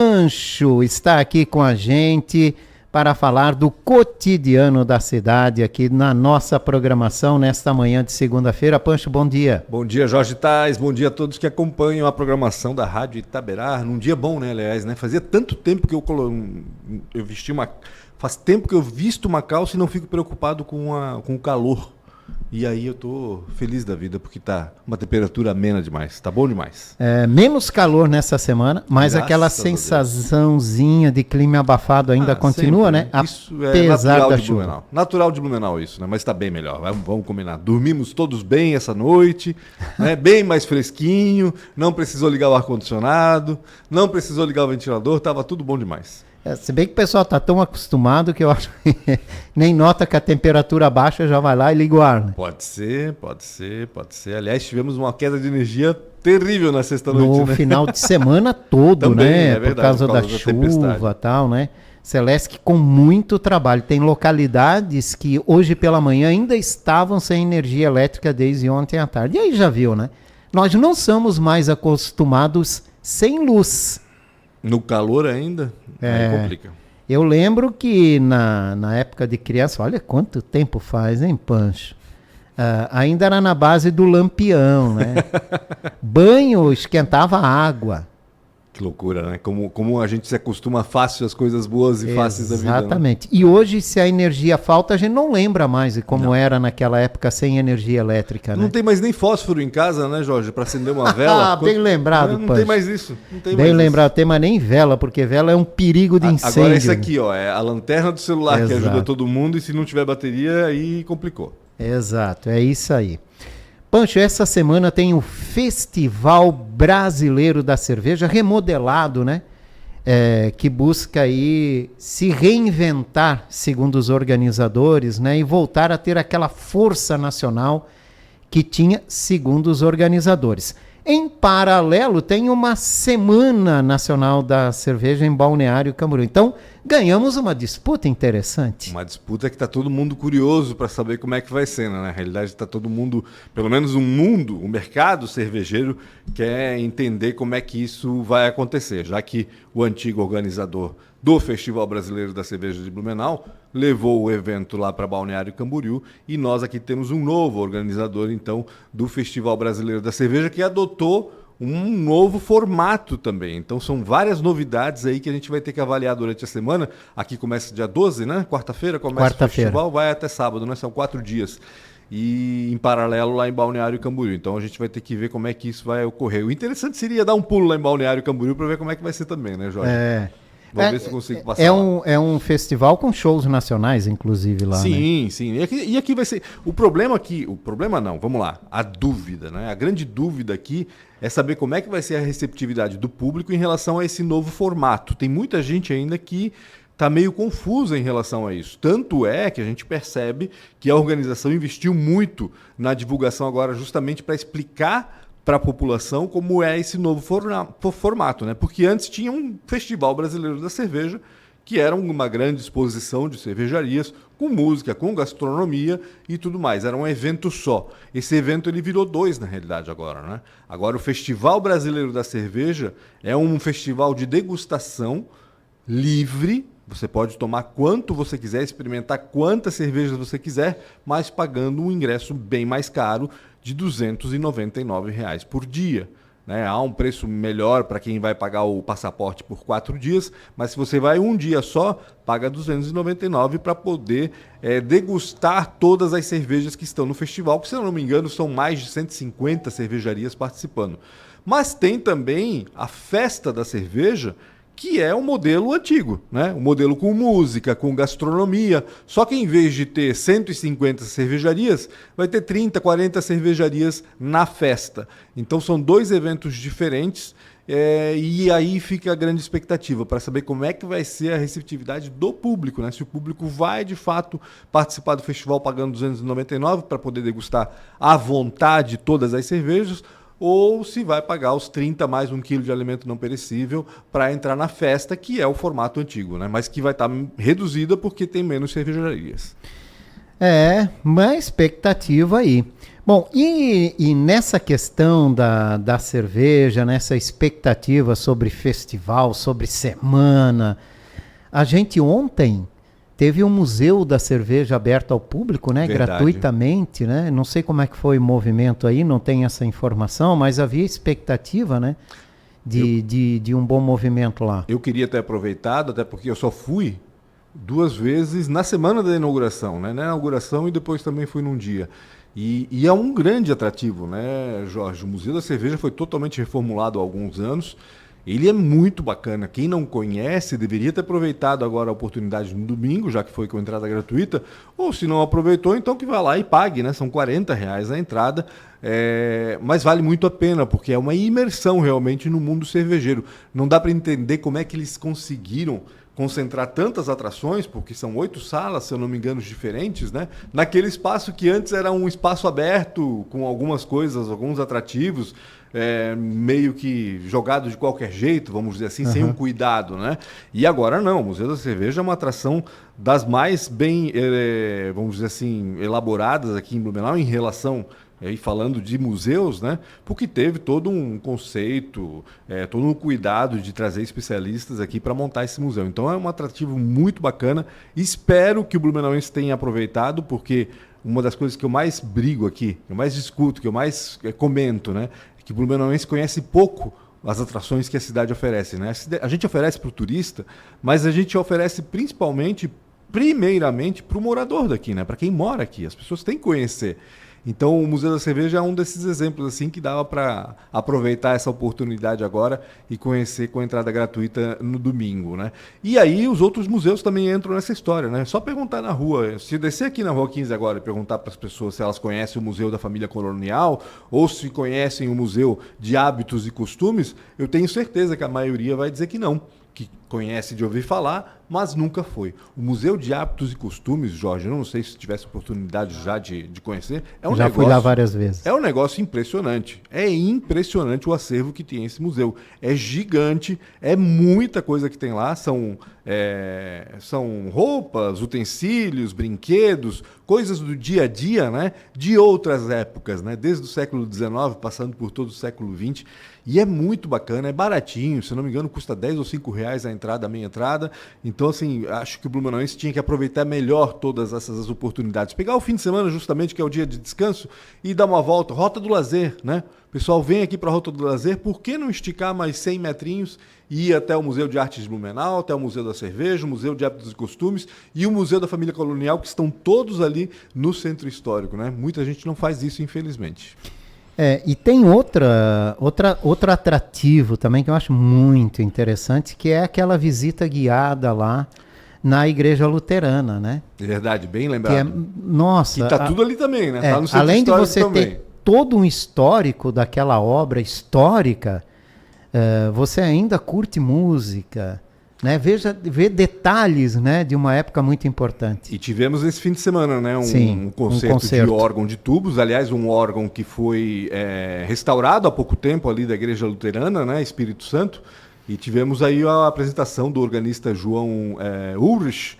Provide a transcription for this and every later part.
Pancho está aqui com a gente para falar do cotidiano da cidade aqui na nossa programação nesta manhã de segunda-feira. Pancho, bom dia. Bom dia, Jorge Tais, bom dia a todos que acompanham a programação da Rádio Itaberá. Num dia bom, né, aliás, né? Fazia tanto tempo que eu vesti uma... Faz tempo que eu visto uma calça e não fico preocupado com o calor. E aí eu tô feliz da vida, porque tá uma temperatura amena demais, tá bom demais. Menos calor nessa semana, mas Graças aquela sensaçãozinha de clima abafado ainda continua, sempre, né? Isso é Apesar natural da de chuva. Blumenau. Natural de Blumenau isso, né? Mas tá bem melhor, vamos combinar. Dormimos todos bem essa noite, né? Bem mais fresquinho, não precisou ligar o ar-condicionado, não precisou ligar o ventilador, tava tudo bom demais. Se bem que o pessoal está tão acostumado que eu acho que nem nota que a temperatura baixa, já vai lá e liga o ar. Né? Pode ser. Aliás, tivemos uma queda de energia terrível na sexta-noite, No né? final de semana todo, Também, né? é verdade, por causa por da causa da chuva tempestade. e tal, né? Celeste com muito trabalho. Tem localidades que hoje pela manhã ainda estavam sem energia elétrica desde ontem à tarde. E aí já viu, né? Nós não somos mais acostumados sem luz. No calor ainda, aí complica. Eu lembro que na época de criança, olha quanto tempo faz, hein, Pancho? Ainda era na base do lampião, né? Banho esquentava água. Que loucura, né? Como a gente se acostuma fácil às coisas boas e fáceis da vida. Exatamente. E hoje, se a energia falta, a gente não lembra mais de como era naquela época sem energia elétrica, né? Não tem mais nem fósforo em casa, né, Jorge? Para acender uma vela. Bem lembrado, Não Pancho. tem mais isso. Bem lembrado, tem mais nem vela, porque vela é um perigo de incêndio. Agora isso aqui, ó, é a lanterna do celular que Exato. ajuda todo mundo e se não tiver bateria, aí complicou. Exato, é isso aí. Pancho, essa semana tem o Festival Brasileiro da Cerveja remodelado, né? Que busca aí se reinventar, segundo os organizadores, né? E voltar a ter aquela força nacional que tinha, segundo os organizadores. Em paralelo, tem uma Semana Nacional da Cerveja em Balneário Camboriú. Então, ganhamos uma disputa interessante. Uma disputa que está todo mundo curioso para saber como é que vai ser, né? Na realidade, está todo mundo, pelo menos o mercado cervejeiro, quer entender como é que isso vai acontecer, já que o antigo organizador do Festival Brasileiro da Cerveja de Blumenau levou o evento lá para Balneário Camboriú e nós aqui temos um novo organizador, então, do Festival Brasileiro da Cerveja que adotou um novo formato também. Então são várias novidades aí que a gente vai ter que avaliar durante a semana. Aqui começa dia 12, né? Quarta-feira começa o festival, vai até sábado, né? São 4 dias. E em paralelo lá em Balneário Camboriú. Então a gente vai ter que ver como é que isso vai ocorrer. O interessante seria dar um pulo lá em Balneário Camboriú para ver como é que vai ser também, né, Jorge? Vamos ver se eu consigo passar lá. É um festival com shows nacionais, inclusive, lá, sim, né? Sim. E aqui vai ser... O problema não, vamos lá. A dúvida, né? A grande dúvida aqui é saber como é que vai ser a receptividade do público em relação a esse novo formato. Tem muita gente ainda que está meio confusa em relação a isso. Tanto é que a gente percebe que a organização investiu muito na divulgação agora justamente para explicar para a população como é esse novo formato, né? Porque antes tinha um Festival Brasileiro da Cerveja, que era uma grande exposição de cervejarias, com música, com gastronomia e tudo mais. Era um evento só. Esse evento ele virou 2, na realidade, agora, né? Agora o Festival Brasileiro da Cerveja é um festival de degustação livre. Você pode tomar quanto você quiser, experimentar quantas cervejas você quiser, mas pagando um ingresso bem mais caro de R$ 299 por dia. Né? Há um preço melhor para quem vai pagar o passaporte por 4 dias, mas se você vai um dia só, paga R$ 299 para poder degustar todas as cervejas que estão no festival, que se eu não me engano são mais de 150 cervejarias participando. Mas tem também a Festa da Cerveja, que é um modelo antigo, né? Um modelo com música, com gastronomia, só que em vez de ter 150 cervejarias, vai ter 30, 40 cervejarias na festa. Então são 2 eventos diferentes e aí fica a grande expectativa para saber como é que vai ser a receptividade do público, né? Se o público vai de fato participar do festival pagando 299 para poder degustar à vontade todas as cervejas, ou se vai pagar os 30 mais 1 quilo de alimento não perecível para entrar na festa, que é o formato antigo, né? Mas que vai estar reduzida porque tem menos cervejarias. Uma expectativa aí. Bom, e nessa questão da cerveja, nessa expectativa sobre festival, sobre semana, a gente ontem teve um museu da cerveja aberto ao público, né? Verdade. Gratuitamente, né? Não sei como é que foi o movimento aí, não tem essa informação, mas havia expectativa, né? De um bom movimento lá. Eu queria ter aproveitado, até porque eu só fui 2 vezes na semana da inauguração, né? Na inauguração e depois também fui num dia. E é um grande atrativo, né, Jorge? O Museu da Cerveja foi totalmente reformulado há alguns anos. Ele é muito bacana. Quem não conhece deveria ter aproveitado agora a oportunidade no domingo, já que foi com entrada gratuita, ou se não aproveitou, então que vá lá e pague, né? São R$ 40 a entrada, mas vale muito a pena, porque é uma imersão realmente no mundo cervejeiro. Não dá para entender como é que eles conseguiram concentrar tantas atrações, porque são 8 salas, se eu não me engano, diferentes, né? Naquele espaço que antes era um espaço aberto, com algumas coisas, alguns atrativos, meio que jogado de qualquer jeito, vamos dizer assim, sem um cuidado, né? E agora não, o Museu da Cerveja é uma atração das mais bem, vamos dizer assim, elaboradas aqui em Blumenau em relação, e falando de museus, né? Porque teve todo um conceito, todo um cuidado de trazer especialistas aqui para montar esse museu. Então é um atrativo muito bacana. Espero que o blumenauense tenha aproveitado, porque uma das coisas que eu mais brigo aqui, que eu mais discuto, que eu mais comento, né? É que o blumenauense conhece pouco as atrações que a cidade oferece, né? A gente oferece para o turista, mas a gente oferece primeiramente para o morador daqui, né? Para quem mora aqui. As pessoas têm que conhecer. Então o Museu da Cerveja é um desses exemplos assim que dava para aproveitar essa oportunidade agora e conhecer com entrada gratuita no domingo, né? E aí os outros museus também entram nessa história, né? Só perguntar na rua, se descer aqui na Rua 15 agora e perguntar para as pessoas se elas conhecem o Museu da Família Colonial ou se conhecem o Museu de Hábitos e Costumes, eu tenho certeza que a maioria vai dizer que não, que conhece de ouvir falar, mas nunca foi. O Museu de Hábitos e Costumes, Jorge, eu não sei se tivesse oportunidade já de conhecer, já fui lá várias vezes. É um negócio impressionante. É impressionante o acervo que tem esse museu. É gigante, é muita coisa que tem lá. São roupas, utensílios, brinquedos, coisas do dia a dia, né? De outras épocas, né? Desde o século XIX, passando por todo o século XX. E é muito bacana, é baratinho, se não me engano, custa R$10 ou R$5 a entrada, a meia entrada. Então, assim, acho que o blumenauense tinha que aproveitar melhor todas essas oportunidades. Pegar o fim de semana, justamente, que é o dia de descanso, e dar uma volta. Rota do Lazer, né? O pessoal vem aqui para a Rota do Lazer, por que não esticar mais 100 metrinhos e ir até o Museu de Artes de Blumenau, até o Museu da Cerveja, o Museu de Hábitos e Costumes e o Museu da Família Colonial, que estão todos ali no Centro Histórico, né? Muita gente não faz isso, infelizmente. E tem outro atrativo também que eu acho muito interessante, que é aquela visita guiada lá na Igreja Luterana, né? Verdade, bem lembrado. Nossa. E tá tudo ali também, né? Tá no Centro além de você também ter todo um histórico daquela obra histórica, você ainda curte música, né? Vê detalhes, né, de uma época muito importante. E tivemos esse fim de semana, né, um concerto de órgão de tubos, aliás, um órgão que foi restaurado há pouco tempo ali da Igreja Luterana, né, Espírito Santo, e tivemos aí a apresentação do organista João Ulrich,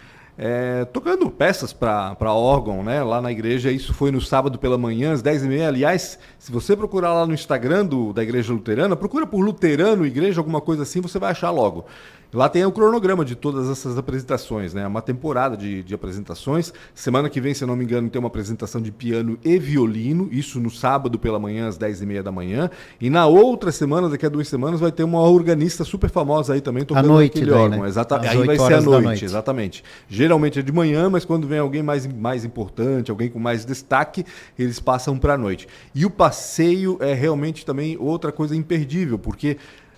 tocando peças para órgão, né, lá na igreja. Isso foi no sábado pela manhã, às 10h30. Aliás, se você procurar lá no Instagram da Igreja Luterana, procura por Luterano Igreja, alguma coisa assim, você vai achar logo. Lá tem o cronograma de todas essas apresentações, né? Uma temporada de apresentações. Semana que vem, se eu não me engano, tem uma apresentação de piano e violino, isso no sábado pela manhã, às 10h30 da manhã. E na outra semana, daqui a 2 semanas, vai ter uma organista super famosa aí também, tocando aquele órgão. Né? Aí vai ser à noite, exatamente. Geralmente é de manhã, mas quando vem alguém mais importante, alguém com mais destaque, eles passam para a noite. E o passeio é realmente também outra coisa imperdível, porque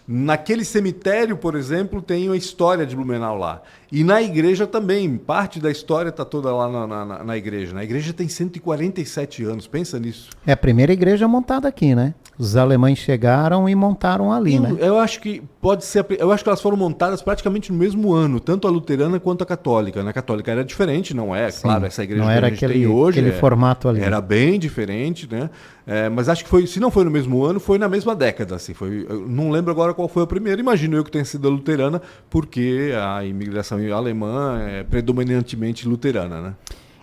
naquele cemitério, por exemplo, tem a história de Blumenau lá. E na igreja também, parte da história está toda lá na igreja. A igreja tem 147 anos, pensa nisso. É a primeira igreja montada aqui, né? Os alemães chegaram e montaram ali, né? Eu acho que pode ser. Eu acho que elas foram montadas praticamente no mesmo ano, tanto a luterana quanto a católica. Na católica era diferente, não é? Sim, claro, essa igreja não era que a gente tem hoje. Aquele formato ali. Era bem diferente, né? Mas acho que foi, se não foi no mesmo ano, foi na mesma década. Assim, eu não lembro agora qual foi a primeira. Imagino eu que tenha sido a luterana, porque a imigração alemã é predominantemente luterana, né?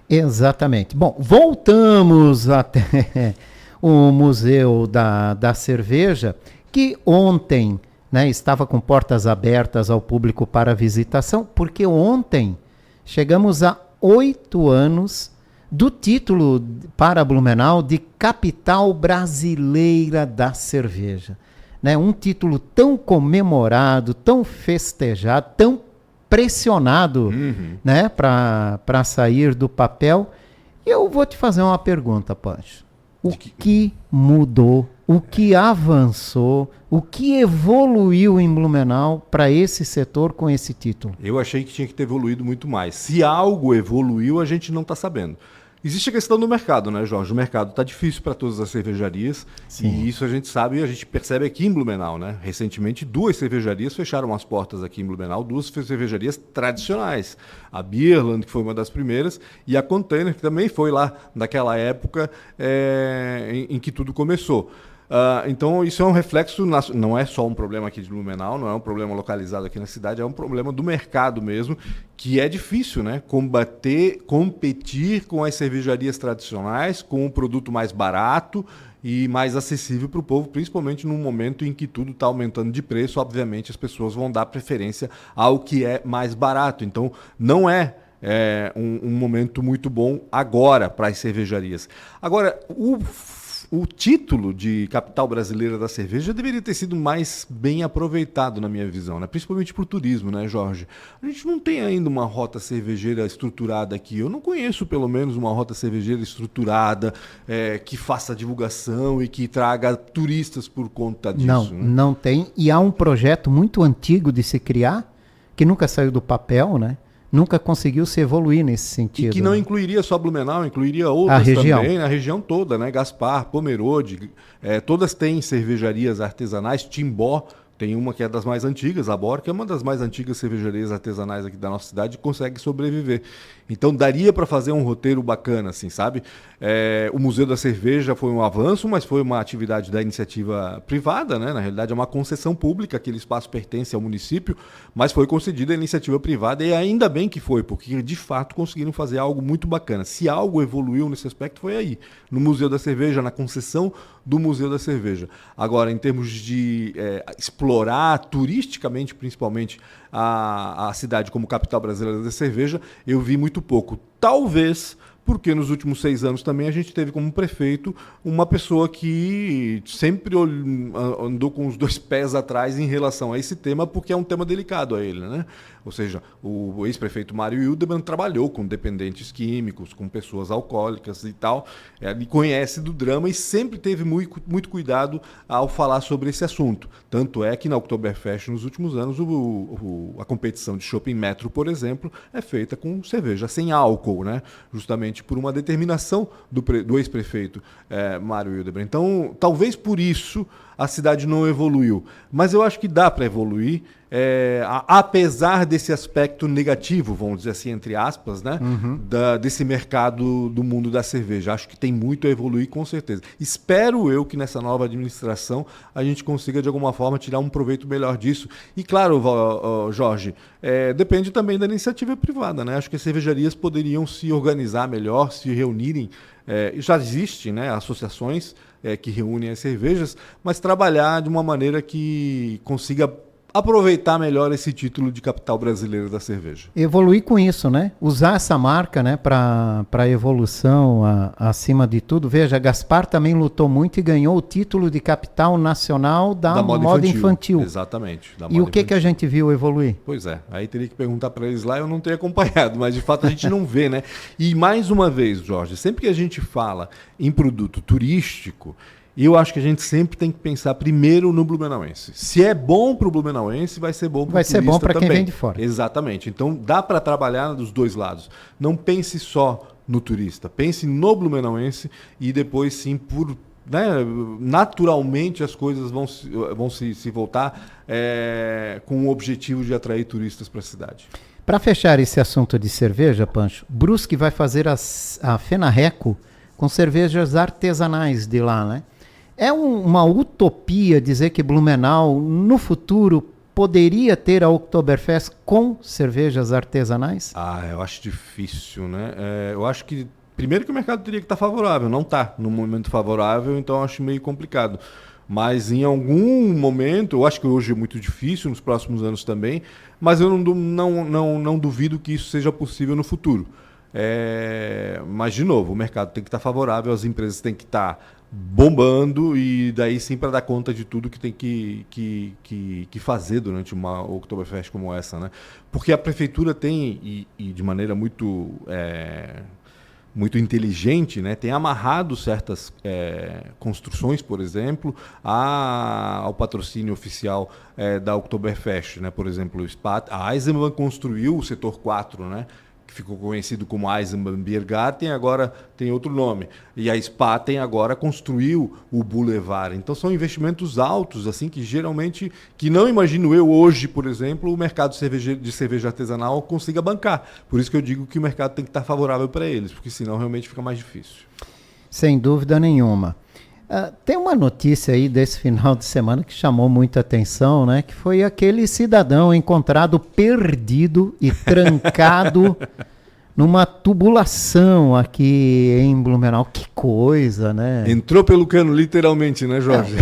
Exatamente. Bom, voltamos até o Museu da Cerveja, que ontem, né, estava com portas abertas ao público para visitação, porque ontem chegamos a 8 anos do título para Blumenau de capital brasileira da cerveja. Né? Um título tão comemorado, tão festejado, tão pressionado, né, para sair do papel. E eu vou te fazer uma pergunta, Pancho. O que mudou, o que avançou, o que evoluiu em Blumenau para esse setor com esse título? Eu achei que tinha que ter evoluído muito mais. Se algo evoluiu, a gente não está sabendo. Existe a questão do mercado, né, Jorge? O mercado está difícil para todas as cervejarias. Sim. E isso a gente sabe e a gente percebe aqui em Blumenau, né? Recentemente, 2 cervejarias fecharam as portas aqui em Blumenau, 2 cervejarias tradicionais. A Beerland, que foi uma das primeiras, e a Container, que também foi lá naquela época em que tudo começou. Então isso é um reflexo, não é só um problema aqui de Blumenau, não é um problema localizado aqui na cidade, é um problema do mercado mesmo, que é difícil, né? Competir com as cervejarias tradicionais, com um produto mais barato e mais acessível para o povo, principalmente num momento em que tudo está aumentando de preço. Obviamente as pessoas vão dar preferência ao que é mais barato. Então não é um momento muito bom agora para as cervejarias. Agora, o título de capital brasileira da cerveja deveria ter sido mais bem aproveitado, na minha visão, né? Principalmente para o turismo, né, Jorge? A gente não tem ainda uma rota cervejeira estruturada aqui. Eu não conheço, pelo menos, uma rota cervejeira estruturada que faça divulgação e que traga turistas por conta disso. Não, né? Não tem. E há um projeto muito antigo de se criar, que nunca saiu do papel, né? Nunca conseguiu se evoluir nesse sentido. E que não incluiria só Blumenau, incluiria outras também, na região toda, né? Gaspar, Pomerode, todas têm cervejarias artesanais. Timbó tem uma que é das mais antigas, a Bor, que é uma das mais antigas cervejarias artesanais aqui da nossa cidade, e consegue sobreviver. Então daria para fazer um roteiro bacana, assim, sabe? O Museu da Cerveja foi um avanço, mas foi uma atividade da iniciativa privada, né? Na realidade é uma concessão pública, aquele espaço pertence ao município, mas foi concedida a iniciativa privada e ainda bem que foi, porque de fato conseguiram fazer algo muito bacana. Se algo evoluiu nesse aspecto foi aí, no Museu da Cerveja, na concessão do Museu da Cerveja. Agora, em termos de explorar turisticamente, principalmente, a cidade como capital brasileira da cerveja, eu vi muito pouco. Talvez porque nos últimos 6 anos também a gente teve como prefeito uma pessoa que sempre andou com os 2 pés atrás em relação a esse tema, porque é um tema delicado a ele, né? Ou seja, o ex-prefeito Mário Hildebrand trabalhou com dependentes químicos, com pessoas alcoólicas e tal. Ele conhece do drama e sempre teve muito cuidado ao falar sobre esse assunto. Tanto é que na Oktoberfest, nos últimos anos, a competição de Chopp Metro, por exemplo, é feita com cerveja sem álcool, né? Justamente por uma determinação do ex-prefeito Mário Hildebrand. Então, talvez por isso a cidade não evoluiu. Mas eu acho que dá para evoluir, apesar desse aspecto negativo, vamos dizer assim, entre aspas, né? Desse mercado do mundo da cerveja. Acho que tem muito a evoluir, com certeza. Espero eu que nessa nova administração a gente consiga, de alguma forma, tirar um proveito melhor disso. E, claro, Jorge, depende também da iniciativa privada, né? Acho que as cervejarias poderiam se organizar melhor, se reunirem. Já existem, né, associações que reúnem as cervejas, mas trabalhar de uma maneira que consiga aproveitar melhor esse título de capital brasileira da cerveja. Evoluir com isso, né? Usar essa marca, né, para evolução acima de tudo. Veja, Gaspar também lutou muito e ganhou o título de capital nacional da moda infantil. Exatamente. E o que a gente viu evoluir? Pois é, aí teria que perguntar para eles lá, eu não tenho acompanhado, mas de fato a gente não vê, né? E mais uma vez, Jorge, sempre que a gente fala em produto turístico, eu acho que a gente sempre tem que pensar primeiro no blumenauense. Se é bom para o blumenauense, vai ser bom para o turista também. Vai ser bom para quem vem de fora. Exatamente. Então dá para trabalhar dos 2 lados. Não pense só no turista, pense no blumenauense e depois sim naturalmente as coisas vão se voltar com o objetivo de atrair turistas para a cidade. Para fechar esse assunto de cerveja, Pancho, Brusque vai fazer a Fenarreco com cervejas artesanais de lá, né? É uma utopia dizer que Blumenau, no futuro, poderia ter a Oktoberfest com cervejas artesanais? Eu acho difícil, né? Eu acho que primeiro que o mercado teria que estar favorável, não está no momento favorável, então eu acho meio complicado. Mas em algum momento, eu acho que hoje é muito difícil, nos próximos anos também, mas eu não duvido que isso seja possível no futuro. Mas, de novo, o mercado tem que estar favorável, as empresas têm que estar bombando e daí sim para dar conta de tudo que tem que fazer durante uma Oktoberfest como essa, né? Porque a prefeitura tem, e de maneira muito inteligente, né, tem amarrado certas construções, por exemplo, ao patrocínio oficial da Oktoberfest, né? Por exemplo, a Eisenbahn construiu o setor 4, né, que ficou conhecido como Eisenbahn Biergarten, agora tem outro nome. E a Spaten agora construiu o Boulevard. Então são investimentos altos, assim, que geralmente, que não imagino eu hoje, por exemplo, o mercado de cerveja artesanal consiga bancar. Por isso que eu digo que o mercado tem que estar favorável para eles, porque senão realmente fica mais difícil. Sem dúvida nenhuma. Tem uma notícia aí desse final de semana que chamou muita atenção, né? Que foi aquele cidadão encontrado perdido e trancado numa tubulação aqui em Blumenau. Que coisa, né? Entrou pelo cano, literalmente, né, Jorge?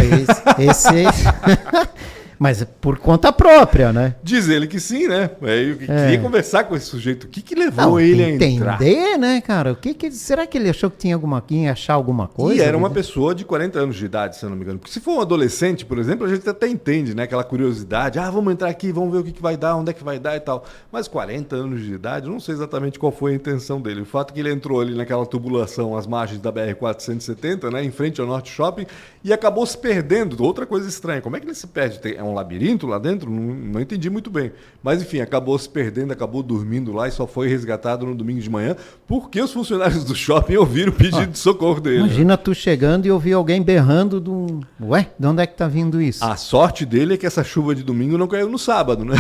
Mas por conta própria, né? Diz ele que sim, né? Eu queria conversar com esse sujeito. O que levou ele a entrar? Entender, né, cara? Será que ele achou que tinha ia achar alguma coisa? E era uma pessoa de 40 anos de idade, se eu não me engano. Porque se for um adolescente, por exemplo, a gente até entende, né? Aquela curiosidade. Vamos entrar aqui, vamos ver o que vai dar, onde é que vai dar e tal. Mas 40 anos de idade, eu não sei exatamente qual foi a intenção dele. O fato é que ele entrou ali naquela tubulação às margens da BR-470, né? Em frente ao Norte Shopping, e acabou se perdendo. Outra coisa estranha. Como é que ele se perde? É um labirinto lá dentro? Não entendi muito bem. Mas enfim, acabou se perdendo, acabou dormindo lá e só foi resgatado no domingo de manhã porque os funcionários do shopping ouviram o pedido de socorro dele. Imagina tu chegando e ouvir alguém berrando Ué, de onde é que tá vindo isso? A sorte dele é que essa chuva de domingo não caiu no sábado, né?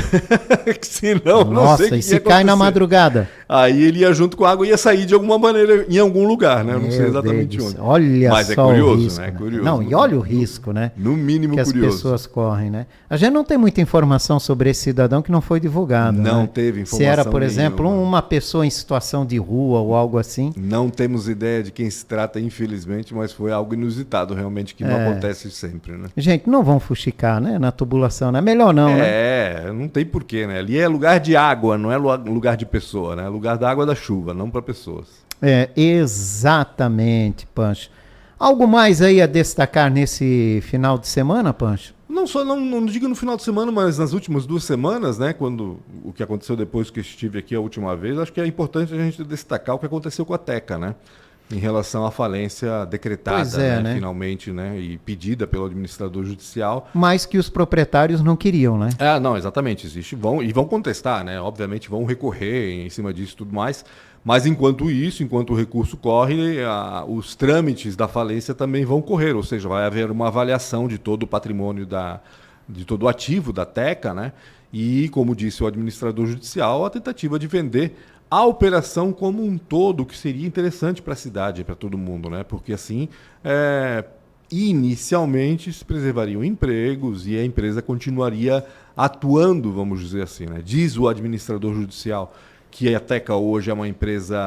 Senão, Nossa, não sei o que e se cai na madrugada? Aí ele ia junto com a água e ia sair de alguma maneira em algum lugar, né? Eu não sei exatamente onde. Olha mas só é curioso, o risco, né? Né? Curioso. Não, e olha o risco, né? No mínimo que curioso. As pessoas correm, né? A gente não tem muita informação sobre esse cidadão que não foi divulgado. Não né? teve informação. Se era, por exemplo, nenhuma. Uma pessoa em situação de rua ou algo assim. Não temos ideia de quem se trata, infelizmente, mas foi algo inusitado, realmente, que não acontece sempre, né? Gente, não vão fuxicar, né? Na tubulação, né? Melhor não, né? Não tem porquê, né? Ali é lugar de água, não é lugar de pessoa, né? É lugar da água da chuva, não para pessoas. Exatamente, Pancho. Algo mais aí a destacar nesse final de semana, Pancho? Não digo no final de semana, mas nas últimas 2 semanas, né? Quando o que aconteceu depois que eu estive aqui a última vez, acho que é importante a gente destacar o que aconteceu com a Teca, né? Em relação à falência decretada, né? Finalmente, né? E pedida pelo administrador judicial. Mas que os proprietários não queriam, né? Não, exatamente. Vão contestar, né? Obviamente vão recorrer em cima disso e tudo mais. Mas enquanto o recurso corre, os trâmites da falência também vão correr, ou seja, vai haver uma avaliação de todo o patrimônio, de todo o ativo da Teca, né? E, como disse o administrador judicial, a tentativa de vender a operação como um todo, que seria interessante para a cidade, para todo mundo, né? Porque assim, inicialmente se preservariam empregos e a empresa continuaria atuando, vamos dizer assim, né? Diz o administrador judicial que a Teca hoje é uma empresa,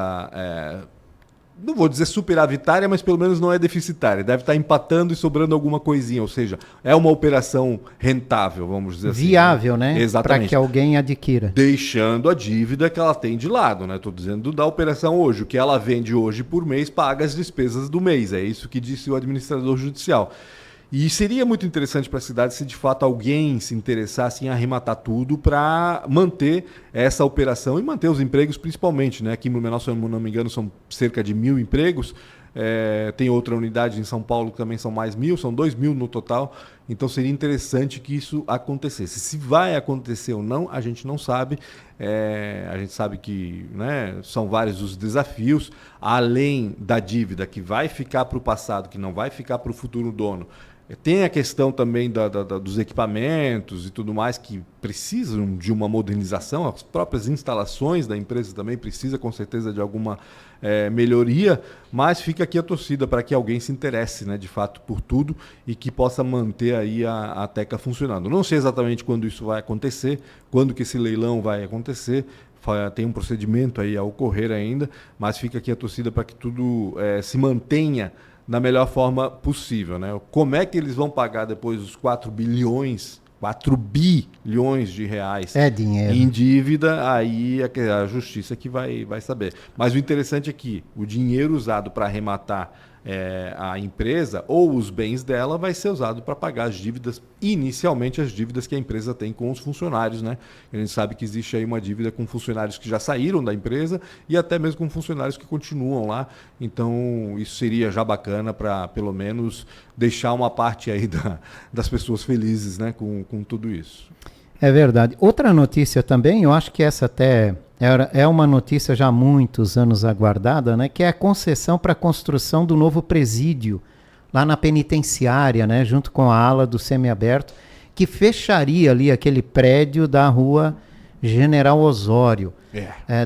não vou dizer superavitária, mas pelo menos não é deficitária. Deve estar empatando e sobrando alguma coisinha, ou seja, é uma operação rentável, vamos dizer assim. Viável, né? Exatamente. Para que alguém adquira. Deixando a dívida que ela tem de lado, né? Estou dizendo da operação hoje. O que ela vende hoje por mês paga as despesas do mês. É isso que disse o administrador judicial. E seria muito interessante para a cidade se de fato alguém se interessasse em arrematar tudo para manter essa operação e manter os empregos principalmente, né? Aqui em Blumenau, se eu não me engano, são cerca de 1.000 empregos. Tem outra unidade em São Paulo que também são mais 1.000, são 2.000 no total. Então seria interessante que isso acontecesse. Se vai acontecer ou não, a gente não sabe. A gente sabe que, né, são vários os desafios, além da dívida que vai ficar para o passado, que não vai ficar para o futuro dono. Tem a questão também dos equipamentos e tudo mais que precisam de uma modernização. As próprias instalações da empresa também precisam, com certeza, de alguma melhoria. Mas fica aqui a torcida para que alguém se interesse, né, de fato, por tudo e que possa manter aí a Teca funcionando. Não sei exatamente quando isso vai acontecer, quando que esse leilão vai acontecer. tem um procedimento aí a ocorrer ainda, mas fica aqui a torcida para que tudo se mantenha da melhor forma possível, né? Como é que eles vão pagar depois os 4 bilhões de reais dinheiro em dívida? Aí a justiça que vai saber. Mas o interessante é que o dinheiro usado para arrematar a empresa ou os bens dela vai ser usado para pagar as dívidas, inicialmente as dívidas que a empresa tem com os funcionários, né? A gente sabe que existe aí uma dívida com funcionários que já saíram da empresa e até mesmo com funcionários que continuam lá. Então isso seria já bacana para pelo menos deixar uma parte aí das pessoas felizes, né, com tudo isso. É verdade. Outra notícia também, eu acho que essa até é uma notícia já há muitos anos aguardada, né? Que é a concessão para a construção do novo presídio lá na penitenciária, né? Junto com a ala do semiaberto, que fecharia ali aquele prédio da rua General Osório.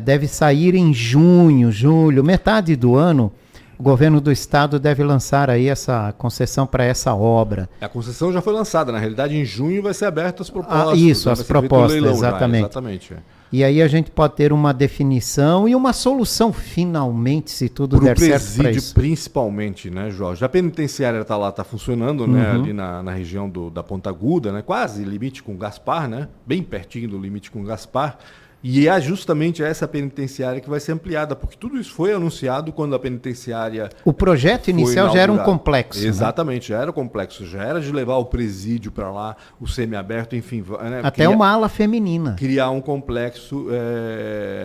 Deve sair em junho, julho, metade do ano. O governo do estado deve lançar aí essa concessão para essa obra. A concessão já foi lançada, na realidade em junho vai ser aberta as propostas. Isso, as propostas, exatamente. E aí a gente pode ter uma definição e uma solução finalmente, se tudo der certo para isso. Pro presídio principalmente, né, Jorge? A penitenciária está lá, está funcionando, né, ali na região da Ponta Aguda, né, quase limite com Gaspar, né, bem pertinho do limite com Gaspar. E é justamente essa penitenciária que vai ser ampliada, porque tudo isso foi anunciado quando a penitenciária... O projeto inicial já era um complexo. Exatamente, né? Já era complexo, já era de levar o presídio para lá, o semiaberto, enfim... Né? Até uma ala feminina. Criar um complexo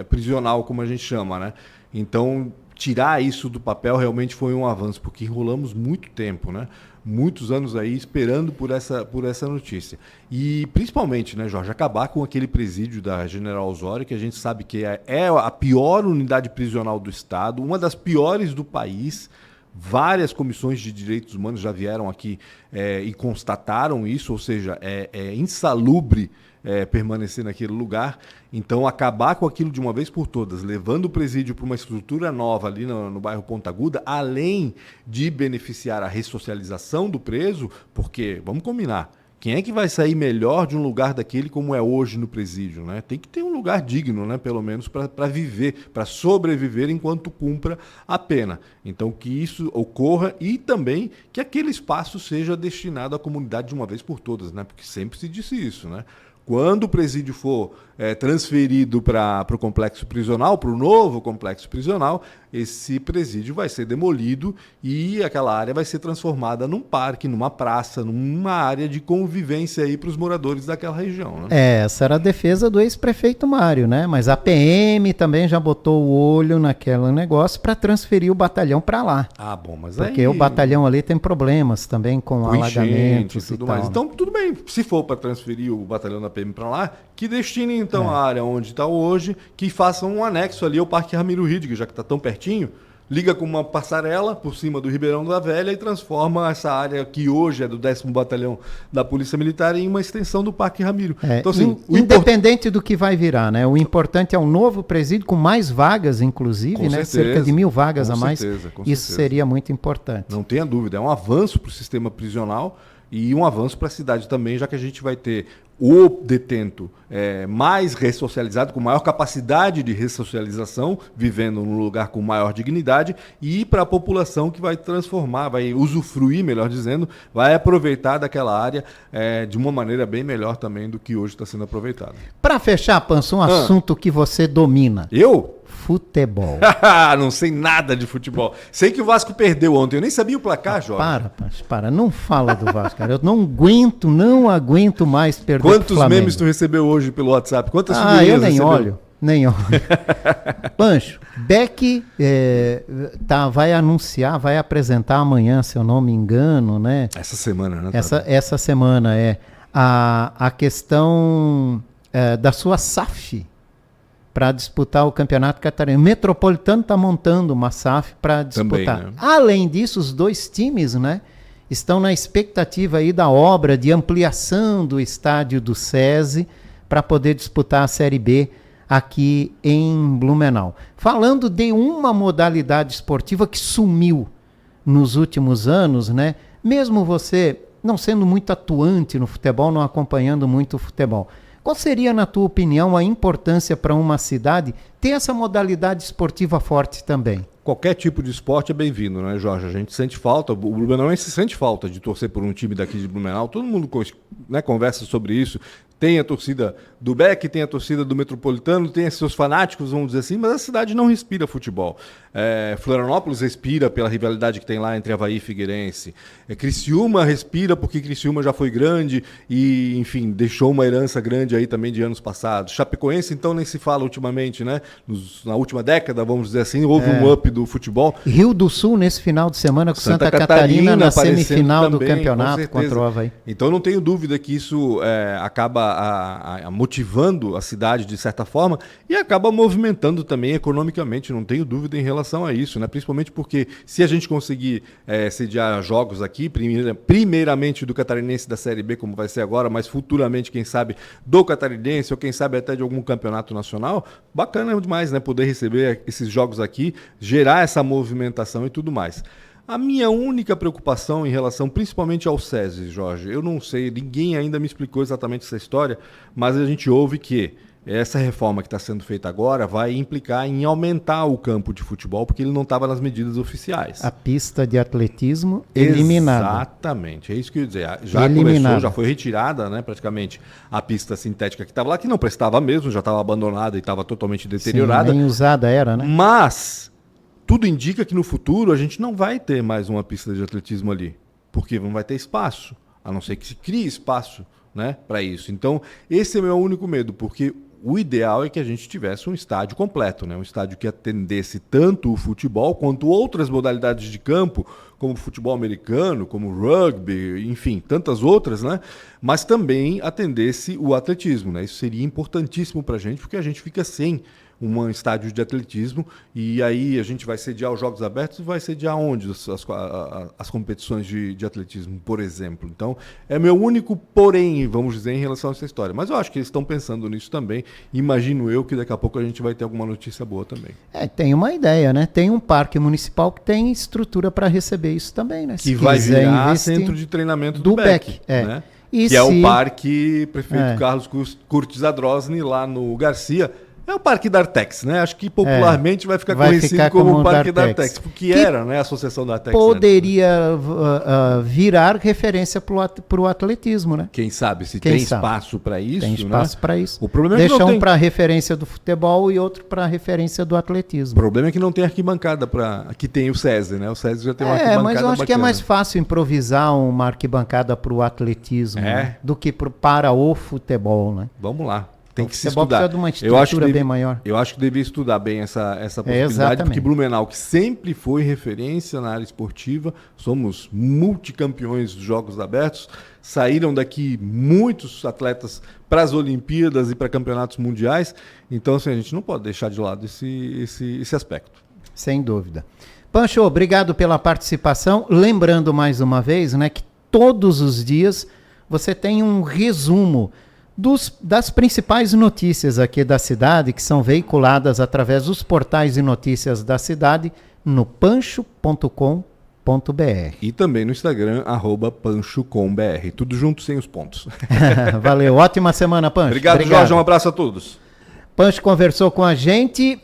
prisional, como a gente chama, né? Então, tirar isso do papel realmente foi um avanço, porque enrolamos muito tempo, né? Muitos anos aí esperando por essa notícia. E principalmente, né, Jorge, acabar com aquele presídio da General Osório, que a gente sabe que é a pior unidade prisional do estado, uma das piores do país. Várias comissões de direitos humanos já vieram aqui e constataram isso, ou seja, é insalubre permanecer naquele lugar. Então, acabar com aquilo de uma vez por todas, levando o presídio para uma estrutura nova ali no bairro Ponta Aguda, além de beneficiar a ressocialização do preso, porque, vamos combinar, quem é que vai sair melhor de um lugar daquele como é hoje no presídio, né? Tem que ter um lugar digno, né? Pelo menos para viver, para sobreviver enquanto cumpra a pena. Então, que isso ocorra e também que aquele espaço seja destinado à comunidade de uma vez por todas, né? Porque sempre se disse isso, né? Quando o presídio for transferido para o complexo prisional, para o novo complexo prisional, esse presídio vai ser demolido e aquela área vai ser transformada num parque, numa praça, numa área de convivência aí para os moradores daquela região, né? Essa era a defesa do ex-prefeito Mário, né? Mas a PM também já botou o olho naquele negócio para transferir o batalhão para lá. Ah, bom, mas porque o batalhão ali tem problemas também com alagamentos e tudo mais. Então, tudo bem. Se for para transferir o batalhão da PM para lá, que destinem então a área onde está hoje, que façam um anexo ali ao Parque Ramiro Ridge, já que está tão pertinho, liga com uma passarela por cima do Ribeirão da Velha e transforma essa área que hoje é do 10º Batalhão da Polícia Militar em uma extensão do Parque Ramiro. Então, assim, independente do que vai virar, né? O importante é um novo presídio com mais vagas, inclusive, com né? certeza, cerca de 1.000 vagas com a mais. Certeza, isso seria muito importante. Não tenha dúvida, é um avanço para o sistema prisional e um avanço para a cidade também, já que a gente vai ter o detento mais ressocializado, com maior capacidade de ressocialização, vivendo num lugar com maior dignidade, e para a população que vai transformar, vai usufruir, melhor dizendo, vai aproveitar daquela área de uma maneira bem melhor também do que hoje está sendo aproveitado. Para fechar, Panso, um assunto que você domina. Eu? Futebol. Não sei nada de futebol. Sei que o Vasco perdeu ontem. Eu nem sabia o placar, Jorge. Para. Não fala do Vasco, cara. Eu não aguento mais perder. Quantos memes tu recebeu hoje pelo WhatsApp? Quantas figurinhas eu nem recebeu? olho. Nem olho. Pancho, Beck vai anunciar, vai apresentar amanhã, se eu não me engano, né? Essa semana, né? Essa semana a questão da sua SAF para disputar o Campeonato Catarinense. O Metropolitano está montando uma SAF para disputar. Também, né? Além disso, os dois times, né, estão na expectativa aí da obra de ampliação do estádio do SESI para poder disputar a Série B aqui em Blumenau. Falando de uma modalidade esportiva que sumiu nos últimos anos, né? Mesmo você não sendo muito atuante no futebol, não acompanhando muito o futebol, Qual seria, na tua opinião, a importância para uma cidade ter essa modalidade esportiva forte também? Qualquer tipo de esporte é bem-vindo, né, Jorge? A gente sente falta, o Blumenauense sente falta de torcer por um time daqui de Blumenau. Todo mundo, né, conversa sobre isso. Tem a torcida do Beck, tem a torcida do Metropolitano, tem seus fanáticos, vamos dizer assim, mas a cidade não respira futebol. Florianópolis respira pela rivalidade que tem lá entre Avaí e Figueirense. Criciúma respira porque Criciúma já foi grande e, enfim, deixou uma herança grande aí também de anos passados. Chapecoense, então, nem se fala ultimamente, né? Na última década, vamos dizer assim, houve um up do futebol. Rio do Sul, nesse final de semana, com Santa Catarina na semifinal também, do campeonato contra o Avaí. Então, não tenho dúvida que isso acaba motivando a cidade de certa forma e acaba movimentando também economicamente, não tenho dúvida em relação a isso, né? Principalmente porque se a gente conseguir sediar jogos aqui, primeiramente do Catarinense da Série B, como vai ser agora, mas futuramente, quem sabe, do Catarinense ou quem sabe até de algum campeonato nacional, bacana demais, né? Poder receber esses jogos aqui, gerar essa movimentação e tudo mais. A minha única preocupação em relação principalmente ao SESI, Jorge, eu não sei, ninguém ainda me explicou exatamente essa história, mas a gente ouve que essa reforma que está sendo feita agora vai implicar em aumentar o campo de futebol, porque ele não estava nas medidas oficiais. A pista de atletismo eliminada. Exatamente, é isso que eu ia dizer. Já começou, já foi retirada, né, praticamente, a pista sintética que estava lá, que não prestava mesmo, já estava abandonada e estava totalmente deteriorada. Sim, nem usada era, né? Mas tudo indica que no futuro a gente não vai ter mais uma pista de atletismo ali, porque não vai ter espaço, a não ser que se crie espaço, né, para isso. Então, esse é o meu único medo, porque o ideal é que a gente tivesse um estádio completo, né, um estádio que atendesse tanto o futebol quanto outras modalidades de campo, como futebol americano, como rugby, enfim, tantas outras, né, mas também atendesse o atletismo, né. Isso seria importantíssimo para a gente, porque a gente fica sem um estádio de atletismo e aí a gente vai sediar os Jogos Abertos e vai sediar onde as competições de atletismo, por exemplo. Então, é meu único porém, vamos dizer, em relação a essa história. Mas eu acho que eles estão pensando nisso também. Imagino eu que daqui a pouco a gente vai ter alguma notícia boa também. Tem uma ideia, né? Tem um parque municipal que tem estrutura para receber isso também, né? Que vai virar centro de treinamento do BEC, né? Que é o Parque Prefeito Carlos Curtis Adrosni, lá no Garcia. É o Parque Dartex, né? Acho que popularmente vai ficar conhecido como o Parque Dartex, porque era, né, a Associação Dartex. Poderia virar referência para o atletismo, né? Quem sabe, se tem espaço para isso. Tem espaço, né, para isso. O problema é que deixa um para referência do futebol e outro para referência do atletismo. O problema é que não tem arquibancada que tem o SESI, né? O SESI já tem uma arquibancada mas eu acho bacana. Que é mais fácil improvisar uma arquibancada para o atletismo, né, do que para o futebol, né? Vamos lá. Tem que se estudar. De uma estrutura bem maior. Eu acho que devia estudar bem essa possibilidade, porque Blumenau, que sempre foi referência na área esportiva, somos multicampeões dos Jogos Abertos, saíram daqui muitos atletas para as Olimpíadas e para campeonatos mundiais, então assim, a gente não pode deixar de lado esse aspecto. Sem dúvida. Pancho, obrigado pela participação. Lembrando mais uma vez, né, que todos os dias você tem um resumo das principais notícias aqui da cidade, que são veiculadas através dos portais de notícias da cidade, no pancho.com.br. E também no Instagram, @pancho.com.br. Tudo junto, sem os pontos. Valeu, ótima semana, Pancho. Obrigado, Jorge, um abraço a todos. Pancho conversou com a gente.